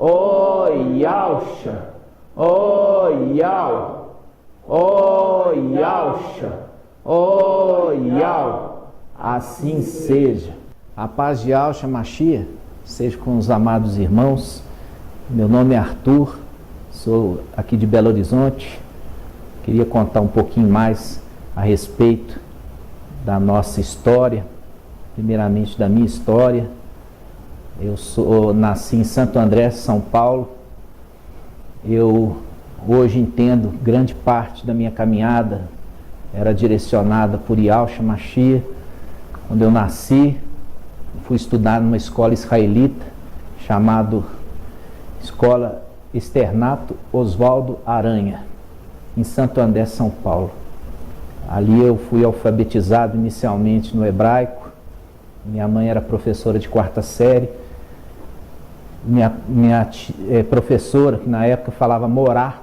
Ó Yauxa, ó Yau, ó Yauxa, ó Yau, assim seja. A paz de Yauxa Mashiach seja com os amados irmãos. Meu nome é Arthur, sou aqui de Belo Horizonte. Queria contar um pouquinho mais a respeito da nossa história, primeiramente da minha história. Eu nasci em Santo André, São Paulo. Eu hoje entendo grande parte da minha caminhada era direcionada por Yauxa Mashiach. Quando eu nasci, fui estudar numa escola israelita chamada Escola Externato Oswaldo Aranha, em Santo André, São Paulo. Ali eu fui alfabetizado inicialmente no hebraico. Minha mãe era professora de quarta série. Minha professora, que na época falava morá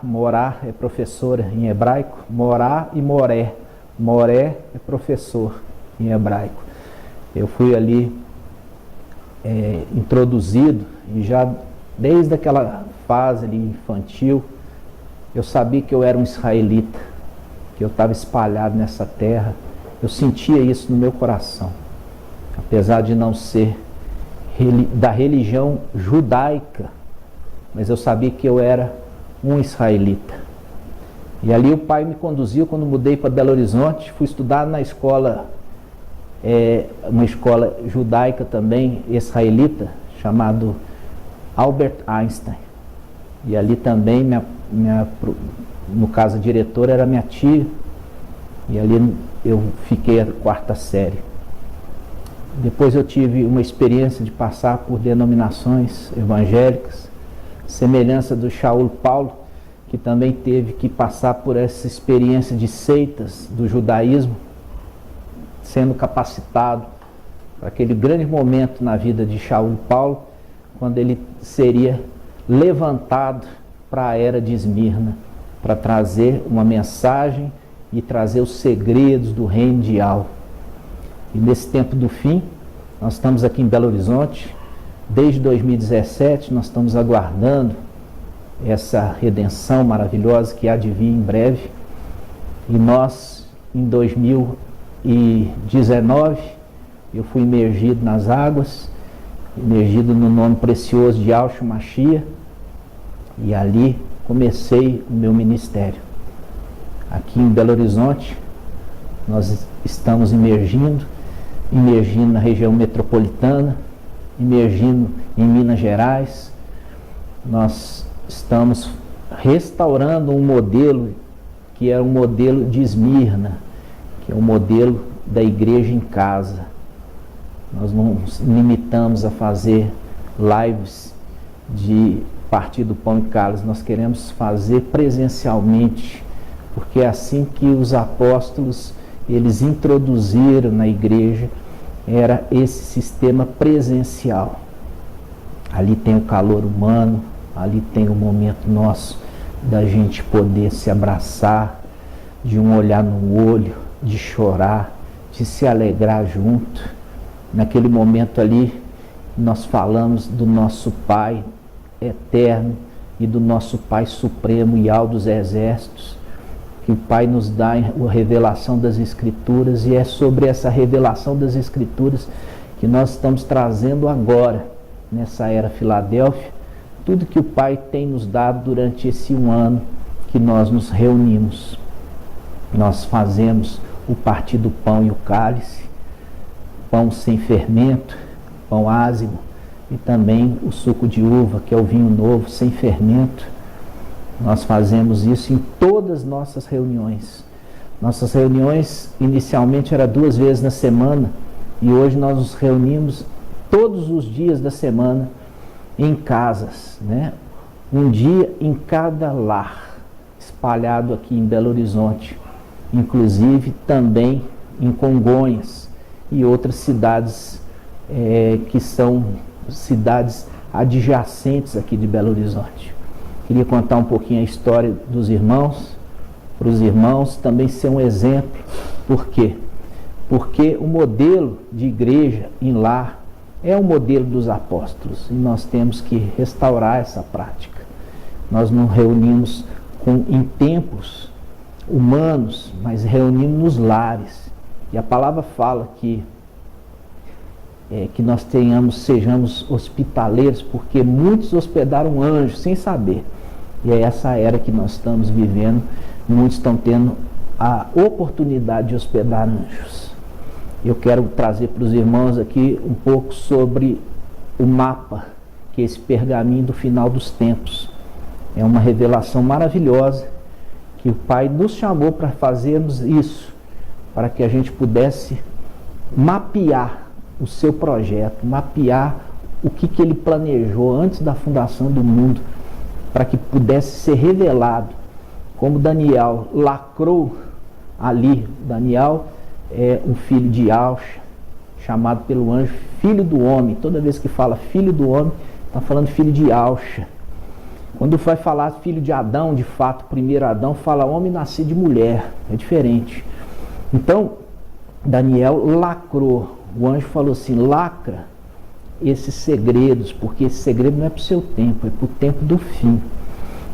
é professora em hebraico, morá e moré é professor em hebraico. Eu fui ali introduzido, e já desde aquela fase ali infantil, eu sabia que eu era um israelita, que eu estava espalhado nessa terra. Eu sentia isso no meu coração, apesar de não ser da religião judaica, mas eu sabia que eu era um israelita. E ali o pai me conduziu. Quando mudei para Belo Horizonte, fui estudar na escola, uma escola judaica também, israelita, chamado Albert Einstein. E ali também, no caso a diretora era minha tia, e ali eu fiquei a quarta série. Depois eu tive uma experiência de passar por denominações evangélicas, semelhança do Shaul Paulo, que também teve que passar por essa experiência de seitas do judaísmo, sendo capacitado para aquele grande momento na vida de Shaul Paulo, quando ele seria levantado para a era de Esmirna, para trazer uma mensagem e trazer os segredos do reino de Yahweh. E nesse tempo do fim, nós estamos aqui em Belo Horizonte, desde 2017, nós estamos aguardando essa redenção maravilhosa que há de vir em breve. E nós, em 2019, eu fui imergido nas águas, imergido no nome precioso de Yauxa Mashiach, e ali comecei o meu ministério. Aqui em Belo Horizonte, nós estamos imergindo na região metropolitana, imergindo em Minas Gerais. Nós estamos restaurando um modelo que é um modelo de Esmirna, que é um modelo da igreja em casa. Nós não nos limitamos a fazer lives de partir do pão e cálice, nós queremos fazer presencialmente, porque é assim que os apóstolos eles introduziram na igreja, era esse sistema presencial. Ali tem o calor humano, ali tem o momento nosso da gente poder se abraçar, de um olhar no olho, de chorar, de se alegrar junto. Naquele momento ali, nós falamos do nosso Pai eterno e do nosso Pai supremo e Yahweh dos exércitos, que o Pai nos dá a revelação das Escrituras, e é sobre essa revelação das Escrituras que nós estamos trazendo agora, nessa era Filadélfia, tudo que o Pai tem nos dado durante esse um ano que nós nos reunimos. Nós fazemos o partir do pão e o cálice, pão sem fermento, pão ázimo, e também o suco de uva, que é o vinho novo, sem fermento. Nós fazemos isso em todas as nossas reuniões. Nossas reuniões inicialmente eram 2 vezes na semana, e hoje nós nos reunimos todos os dias da semana em casas, né? Um dia em cada lar, espalhado aqui em Belo Horizonte, inclusive também em Congonhas e outras cidades que são cidades adjacentes aqui de Belo Horizonte. Queria contar um pouquinho a história dos irmãos, para os irmãos também ser um exemplo. Por quê? Porque o modelo de igreja em lar é o modelo dos apóstolos e nós temos que restaurar essa prática. Nós não reunimos em templos humanos, mas reunimos nos lares. E a palavra fala que nós sejamos hospitaleiros, porque muitos hospedaram anjos sem saber. E é essa era que nós estamos vivendo. Muitos estão tendo a oportunidade de hospedar anjos. Eu quero trazer para os irmãos aqui um pouco sobre o mapa, que é esse pergaminho do final dos tempos. É uma revelação maravilhosa que o Pai nos chamou para fazermos isso, para que a gente pudesse mapear o seu projeto, mapear o que Ele planejou antes da fundação do mundo, para que pudesse ser revelado. Como Daniel lacrou ali, Daniel é um filho de Alcha, chamado pelo anjo filho do homem. Toda vez que fala filho do homem, está falando filho de Alcha. Quando vai falar filho de Adão, de fato, primeiro Adão, fala homem nascido de mulher, é diferente. Então, Daniel lacrou, o anjo falou assim, lacra esses segredos, porque esse segredo não é para o seu tempo, é para o tempo do fim.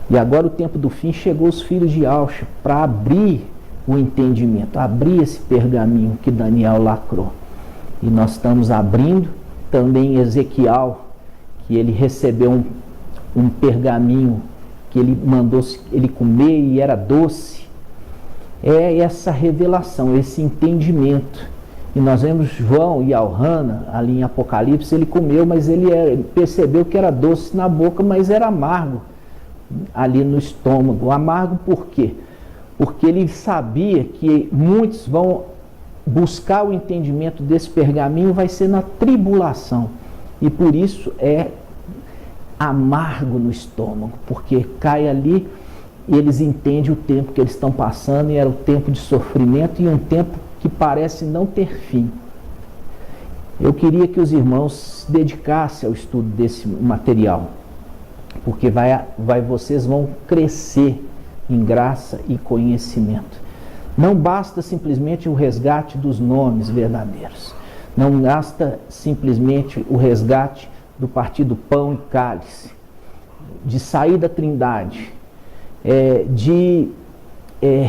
E agora o tempo do fim chegou os filhos de Alcha para abrir o entendimento, abrir esse pergaminho que Daniel lacrou. E nós estamos abrindo também Ezequiel, que ele recebeu um pergaminho que ele mandou ele comer e era doce. É essa revelação, esse entendimento. E nós vemos João e Alhana ali em Apocalipse, ele comeu, mas ele percebeu que era doce na boca, mas era amargo ali no estômago. Amargo por quê? Porque ele sabia que muitos vão buscar o entendimento desse pergaminho, vai ser na tribulação. E por isso é amargo no estômago, porque cai ali e eles entendem o tempo que eles estão passando, e era o tempo de sofrimento e um tempo que parece não ter fim. Eu queria que os irmãos se dedicassem ao estudo desse material, porque vocês vão crescer em graça e conhecimento. Não basta simplesmente o resgate dos nomes verdadeiros, não basta simplesmente o resgate do partido pão e cálice, de sair da trindade, de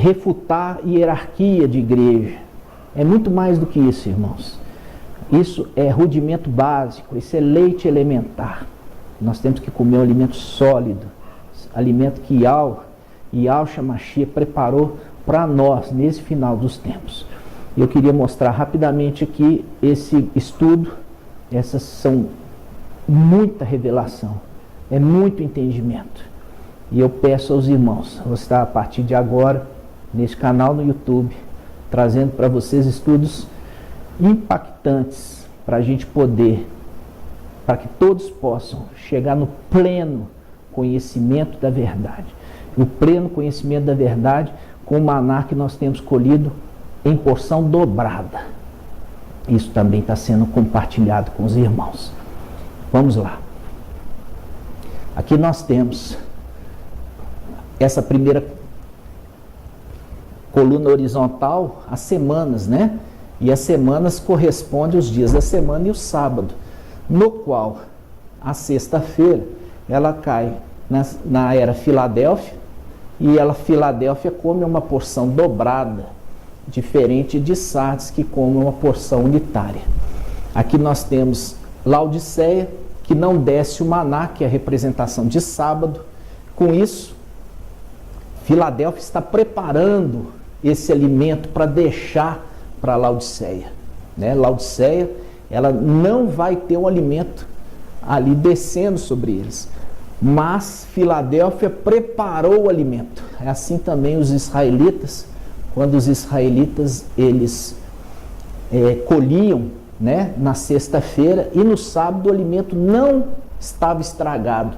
refutar a hierarquia de igreja. É muito mais do que isso, irmãos. Isso é rudimento básico, isso é leite elementar. Nós temos que comer um alimento sólido, alimento que Yahshua Mashiach preparou para nós nesse final dos tempos. Eu queria mostrar rapidamente aqui esse estudo. Essas são muita revelação, é muito entendimento. E eu peço aos irmãos, eu vou estar a partir de agora nesse canal no YouTube, trazendo para vocês estudos impactantes, para a gente poder, para que todos possam chegar no pleno conhecimento da verdade. O pleno conhecimento da verdade com o maná que nós temos colhido em porção dobrada. Isso também está sendo compartilhado com os irmãos. Vamos lá. Aqui nós temos essa primeira coluna horizontal, as semanas, né? E as semanas correspondem aos dias da semana e o sábado, no qual a sexta-feira ela cai na era Filadélfia, e Filadélfia come uma porção dobrada, diferente de Sardes, que come uma porção unitária. Aqui nós temos Laodiceia, que não desce o maná, que é a representação de sábado. Com isso, Filadélfia está preparando esse alimento para deixar para Laodiceia, né? Laodiceia, ela não vai ter um alimento ali descendo sobre eles, mas Filadélfia preparou o alimento. É assim também os israelitas, quando os israelitas eles colhiam, né, na sexta-feira, e no sábado o alimento não estava estragado.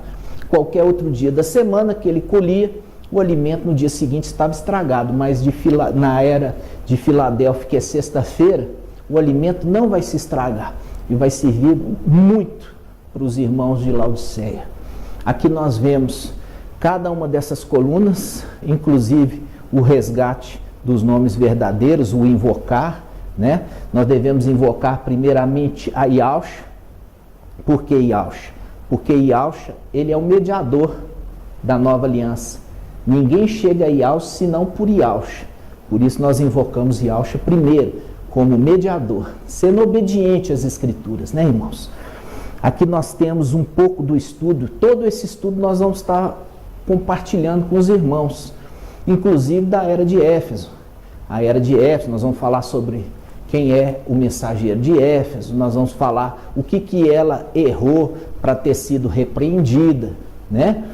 Qualquer outro dia da semana que ele colhia, o alimento no dia seguinte estava estragado, mas na era de Filadélfia, que é sexta-feira, o alimento não vai se estragar e vai servir muito para os irmãos de Laodiceia. Aqui nós vemos cada uma dessas colunas, inclusive o resgate dos nomes verdadeiros, o invocar, né? Nós devemos invocar primeiramente a Yahshua, Por que Yahshua? Porque Yahshua, ele é o mediador da nova aliança. Ninguém chega a Yahshua senão por Yahshua. Por isso nós invocamos Yahshua primeiro, como mediador, sendo obediente às Escrituras, né, irmãos? Aqui nós temos um pouco do estudo, todo esse estudo nós vamos estar compartilhando com os irmãos, inclusive da era de Éfeso. A era de Éfeso, nós vamos falar sobre quem é o mensageiro de Éfeso, nós vamos falar o que ela errou para ter sido repreendida, né?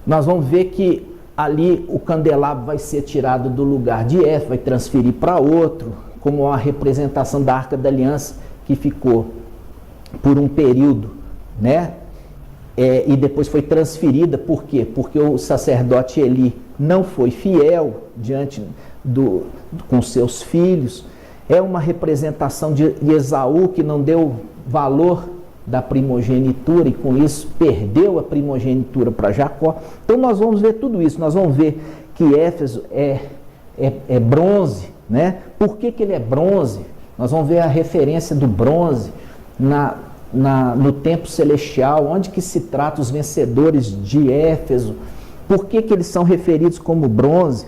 Nós vamos ver que ali o candelabro vai ser tirado do lugar de Éfeso, vai transferir para outro, como uma representação da Arca da Aliança que ficou por um período, né? E depois foi transferida, por quê? Porque o sacerdote Eli não foi fiel diante com seus filhos. É uma representação de Esaú que não deu valor da primogenitura e com isso perdeu a primogenitura para Jacó. Então nós vamos ver tudo isso, nós vamos ver que Éfeso é bronze, né? Por que ele é bronze? Nós vamos ver a referência do bronze no templo celestial, onde que se trata os vencedores de Éfeso, por que eles são referidos como bronze.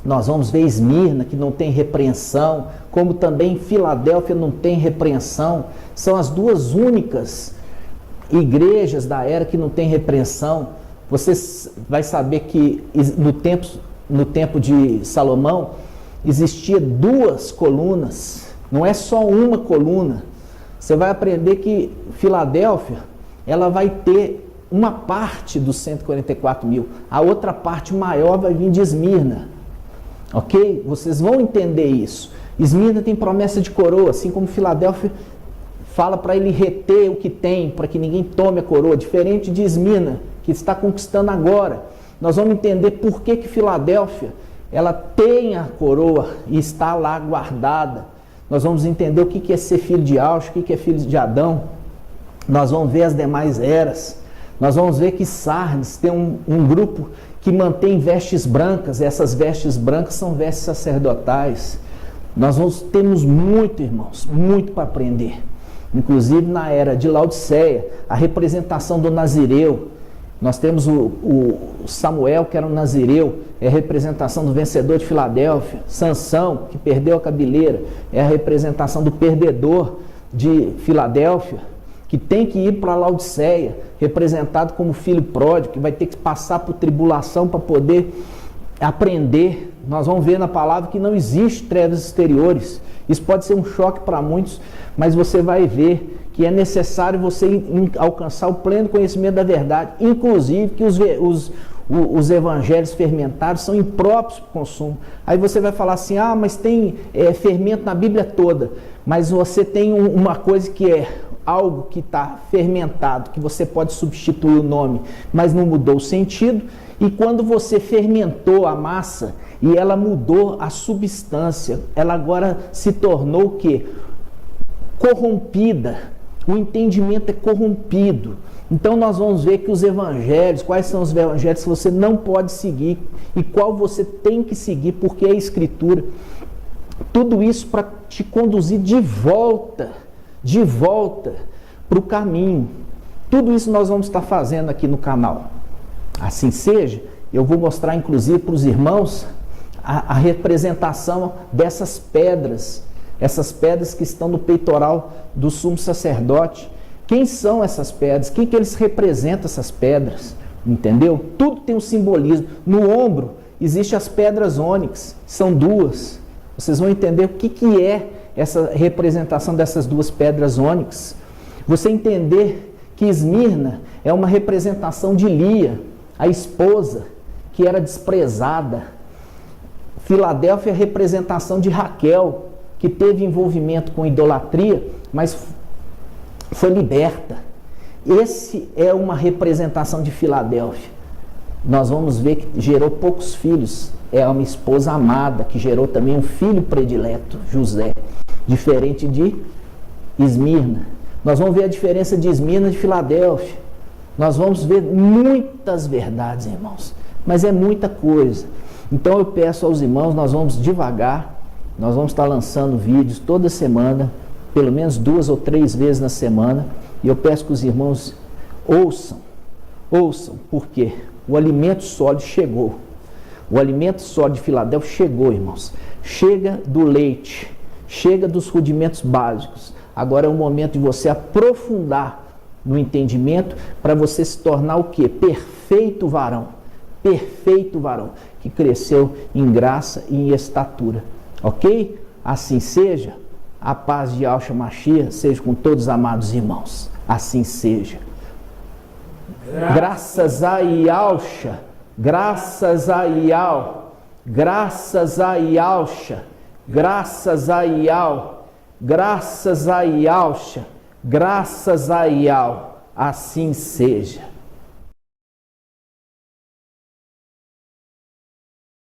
Nós vamos ver Esmirna, que não tem repreensão, como também Filadélfia não tem repreensão. São as duas únicas igrejas da era que não tem repreensão. Você vai saber que no tempo de Salomão existia duas colunas, não é só uma coluna. Você vai aprender que Filadélfia, ela vai ter uma parte dos 144 mil, a outra parte maior vai vir de Esmirna. Ok? Vocês vão entender isso. Esmirna tem promessa de coroa, assim como Filadélfia fala para ele reter o que tem, para que ninguém tome a coroa, diferente de Esmirna, que está conquistando agora. Nós vamos entender por que Filadélfia, ela tem a coroa e está lá guardada. Nós vamos entender o que é ser filho de Yahshua, o que é filho de Adão. Nós vamos ver as demais eras. Nós vamos ver que Sardes tem um grupo que mantém vestes brancas. Essas vestes brancas são vestes sacerdotais. Nós temos muito, irmãos, muito para aprender. Inclusive na era de Laodiceia, a representação do Nazireu. Nós temos o Samuel, que era um Nazireu, é a representação do vencedor de Filadélfia. Sansão, que perdeu a cabeleira, é a representação do perdedor de Filadélfia, que tem que ir para Laodiceia, representado como filho pródigo, que vai ter que passar por tribulação para poder aprender. Nós vamos ver na palavra que não existe trevas exteriores. Isso pode ser um choque para muitos, mas você vai ver que é necessário você alcançar o pleno conhecimento da verdade, inclusive que os evangelhos fermentados são impróprios para o consumo. Aí você vai falar assim, mas tem fermento na Bíblia toda, mas você tem uma coisa que é algo que está fermentado, que você pode substituir o nome, mas não mudou o sentido, e quando você fermentou a massa e ela mudou a substância, ela agora se tornou o quê? Corrompida. O entendimento é corrompido. Então nós vamos ver que os evangelhos, quais são os evangelhos que você não pode seguir e qual você tem que seguir, porque é a Escritura. Tudo isso para te conduzir de volta para o caminho. Tudo isso nós vamos estar fazendo aqui no canal. Assim seja, eu vou mostrar inclusive para os irmãos a representação dessas pedras. Essas pedras que estão no peitoral do sumo sacerdote. Quem são essas pedras? Quem que eles representam, essas pedras? Entendeu? Tudo tem um simbolismo. No ombro existem as pedras ônix, são duas. Vocês vão entender o que é essa representação dessas duas pedras ônix. Você entender que Esmirna é uma representação de Lia, a esposa que era desprezada. Filadélfia é a representação de Raquel, que teve envolvimento com idolatria, mas foi liberta. Esse é uma representação de Filadélfia. Nós vamos ver que gerou poucos filhos. É uma esposa amada, que gerou também um filho predileto, José. Diferente de Esmirna. Nós vamos ver a diferença de Esmirna e de Filadélfia. Nós vamos ver muitas verdades, irmãos. Mas é muita coisa. Então eu peço aos irmãos, nós vamos devagar. Nós vamos estar lançando vídeos toda semana pelo menos 2 ou 3 vezes na semana, e eu peço que os irmãos ouçam, porque o alimento sólido chegou. O alimento sólido de Filadélfia chegou, irmãos. Chega do leite, chega dos rudimentos básicos. Agora é o momento de você aprofundar no entendimento para você se tornar o quê? Perfeito varão, que cresceu em graça e em estatura. Ok? Assim seja. A paz de Yahshua Mashiach seja com todos os amados irmãos. Assim seja. Graças a Yahshua, graças a Yahweh, graças a Yahshua, graças a Yahweh, graças a Yahshua, graças a Yahweh. Assim seja.